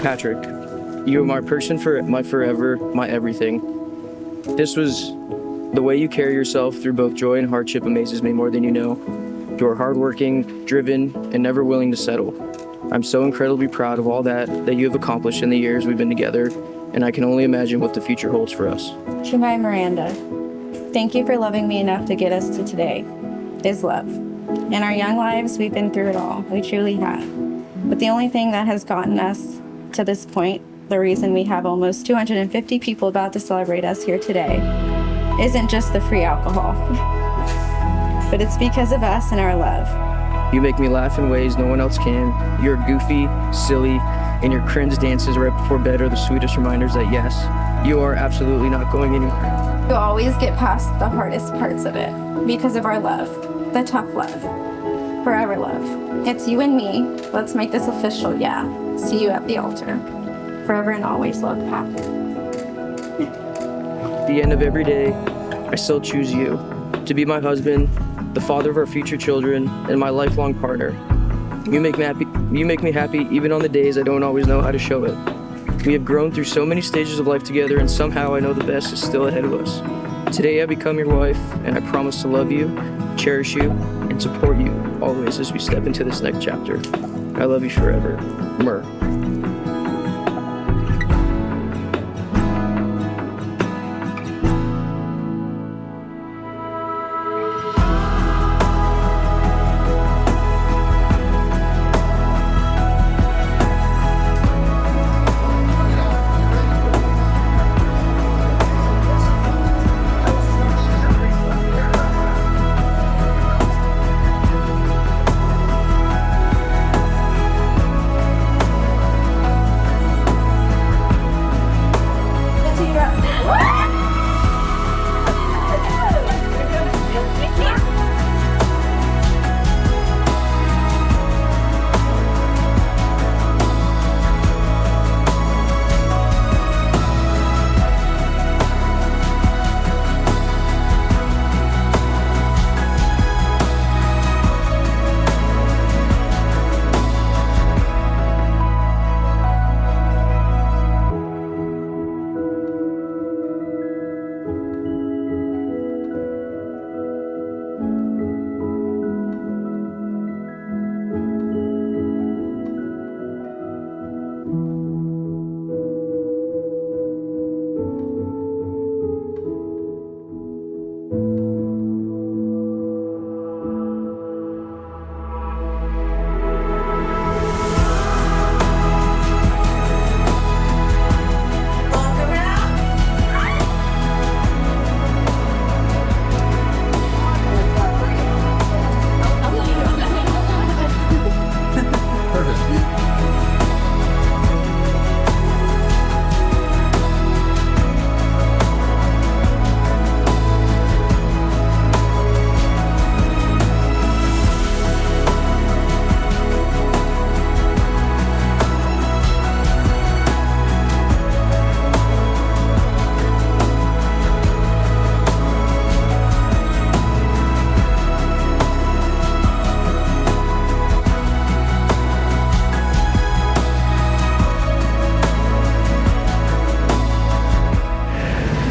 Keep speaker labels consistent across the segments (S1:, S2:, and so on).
S1: Patrick, you are my person for my forever, my everything. This was the way you carry yourself through both joy and hardship amazes me more than you know. You are hardworking, driven, and never willing to settle. I'm so incredibly proud of all that you have accomplished in the years we've been together, and I can only imagine what the future holds for us.
S2: To my Miranda, thank you for loving me enough to get us to today. Is love. In our young lives, we've been through it all. We truly have. But the only thing that has gotten us to this point, the reason we have almost 250 people about to celebrate us here today, isn't just the free alcohol, but it's because of us and our love.
S1: You make me laugh in ways no one else can. You're goofy, silly, and your cringe dances right before bed are the sweetest reminders that yes, you are absolutely not going anywhere.
S2: You'll always get past the hardest parts of it because of our love, the tough love, forever love. It's you and me. Let's make this official, yeah. See you at the altar. Forever and always love, Pat.
S1: At the end of every day, I still choose you to be my husband, the father of our future children, and my lifelong partner. You make me happy even on the days I don't always know how to show it. We have grown through so many stages of life together, and somehow I know the best is still ahead of us. Today I become your wife, and I promise to love you, cherish you, and support you always as we step into this next chapter. I love you forever. Myrrh.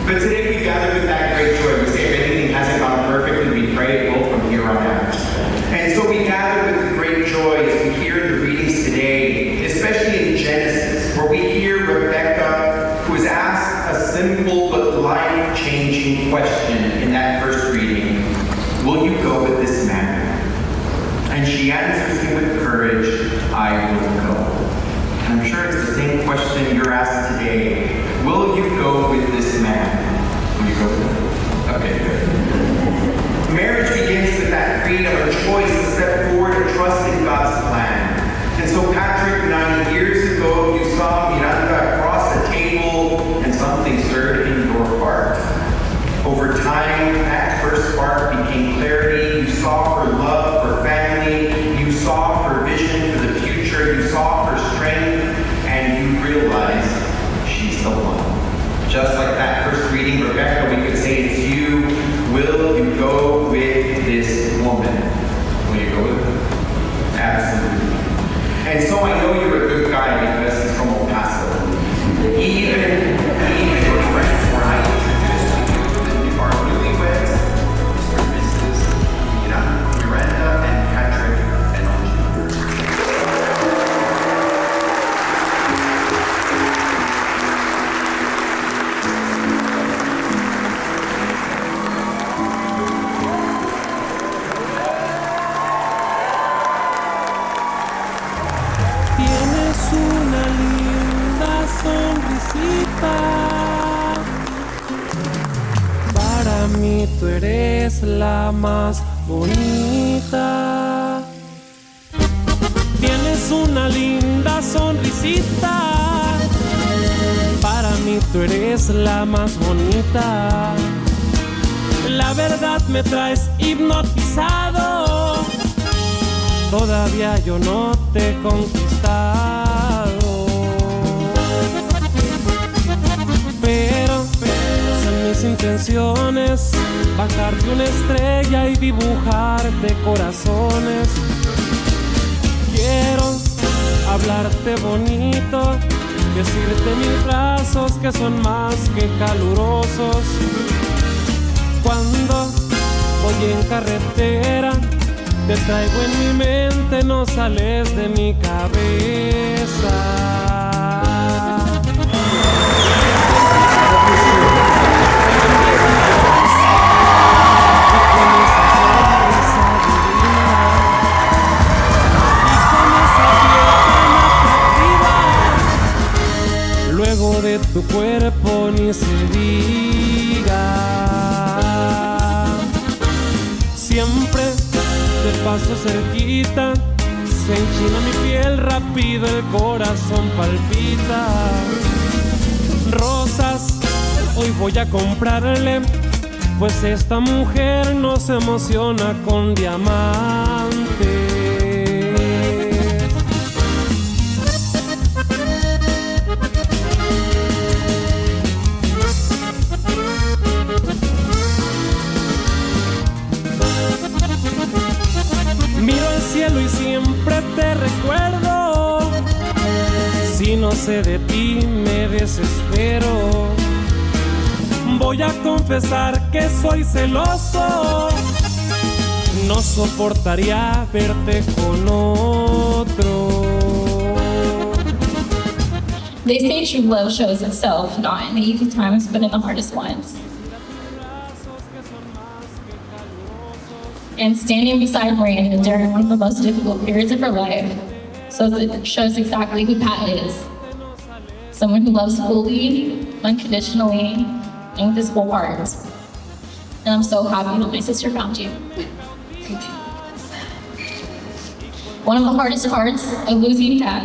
S3: But today we gather with that great joy. We say if anything hasn't gone perfectly, we pray it will from here on out. And so we gather with great joy as we hear the readings today, especially in Genesis, where we hear Rebecca, who is asked a simple but life-changing question in that first reading. Will you go with this man? And she answers him with courage, I will go. And I'm sure it's the same question you're asked today. Will you go with this man? Will you go with him? Okay, good. Marriage begins with that freedom, a choice to step forward and trust in God's plan. And so, Patrick, 9 years ago, you saw Miranda across the table and something stirred in your heart. Over time, that first spark became clarity. You saw her love for family. You saw her vision for the future. You saw her strength, and you realized she's the one. Just like that first reading, Rebecca, we could say it's you. Will you go with this woman? Will you go with her? Absolutely. And so I know you're a good guy because he's from El Paso.
S4: sonrisita. Para mí tú eres la más bonita. Tienes una linda sonrisita. Para mí tú eres la más bonita. La verdad me traes hipnotizado. Todavía yo no te he conquistado. Pero son mis intenciones bajarte una estrella y dibujarte corazones. Quiero hablarte bonito, decirte mil brazos que son más que calurosos. Cuando voy en carretera, te traigo en mi mente, no sales de mi cabeza. Luego de tu cuerpo ni se diga. Siempre te paso cerquita, se enchina mi piel rápido, el corazón palpita. Rosas, hoy voy a comprarle, pues esta mujer no se emociona con diamantes. Miro al cielo y siempre te recuerdo. Si no sé de ti me desespero. Voy a confesar que soy celoso. No soportaría verte con otro.
S5: They say true love shows itself not in the easy times, but in the hardest ones. And standing beside Miranda during one of the most difficult periods of her life shows exactly who Pat is. Someone who loves fully, unconditionally, and with his whole heart. And I'm so happy that my sister found you. One of the hardest parts of losing Pat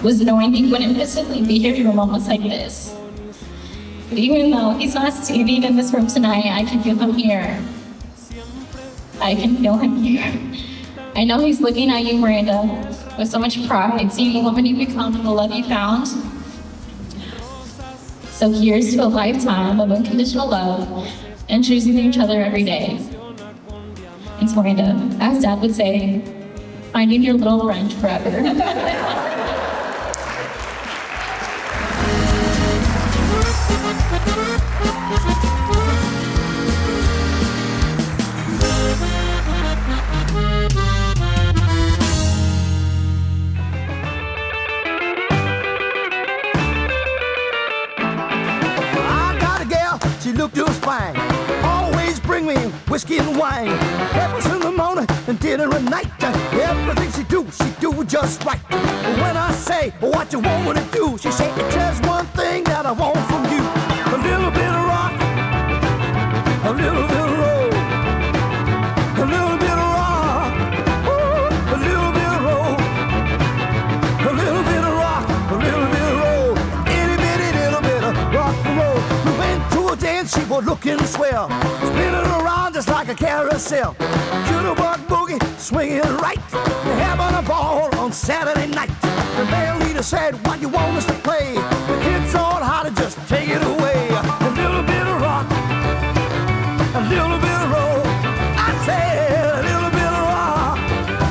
S5: was knowing he wouldn't physically be here for moments like this. But even though he's not standing in this room tonight, I can feel him here. I can feel him here. I know he's looking at you, Miranda, with so much pride, seeing the woman you become and the love you found. So here's to a lifetime of unconditional love and choosing each other every day. And to Miranda, as Dad would say, finding your little friend forever.
S6: She looked just fine. Always bring me whiskey and wine. Breakfast in the morning and dinner at night. Everything she do just right. When I say what you want me to do, she say it's just one thing that I want from you. A little bit of rock, a little bit of roll, a little bit of rock, ooh, a little bit of roll, a little bit of rock, a little bit of roll, itty bitty little bit of rock and roll. We went to a dance, she was looking swell, spinning around just like a carousel. Jitterbug boogie, swinging right, having a ball on Saturday night. The band leader said, "What you want us to play?" The kids all how to just take it away. A little bit of rock, a little bit of roll. I said a little bit of rock,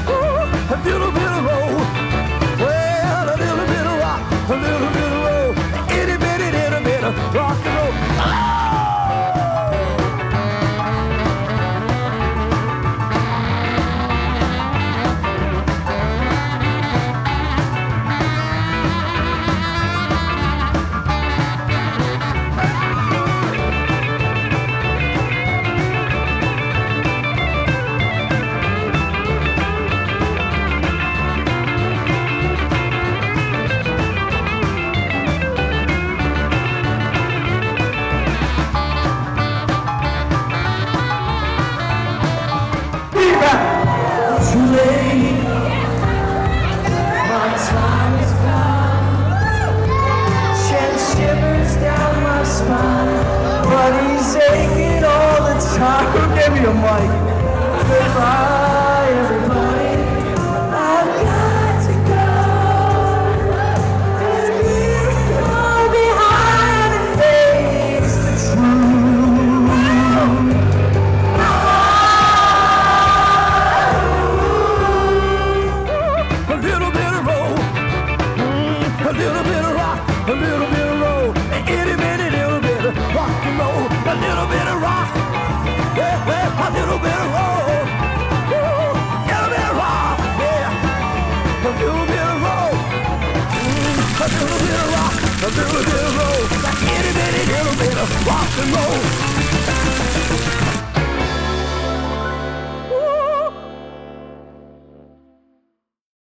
S6: ooh, a little bit of roll. Well, a little bit of rock, a little bit of roll, itty bitty little bit of rock and roll. Goodbye, everybody. I've got to go. And leave it all behind and face the truth. A little bit of roll, a little bit of rock, a little bit of roll, itty bitty little bit of rock and roll, a little bit of rock, yeah, yeah, a little bit of roll, a little bit of rock, yeah, a little bit of roll, a little bit of rock, a little bit of roll, that itty bitty little bit of rock and roll.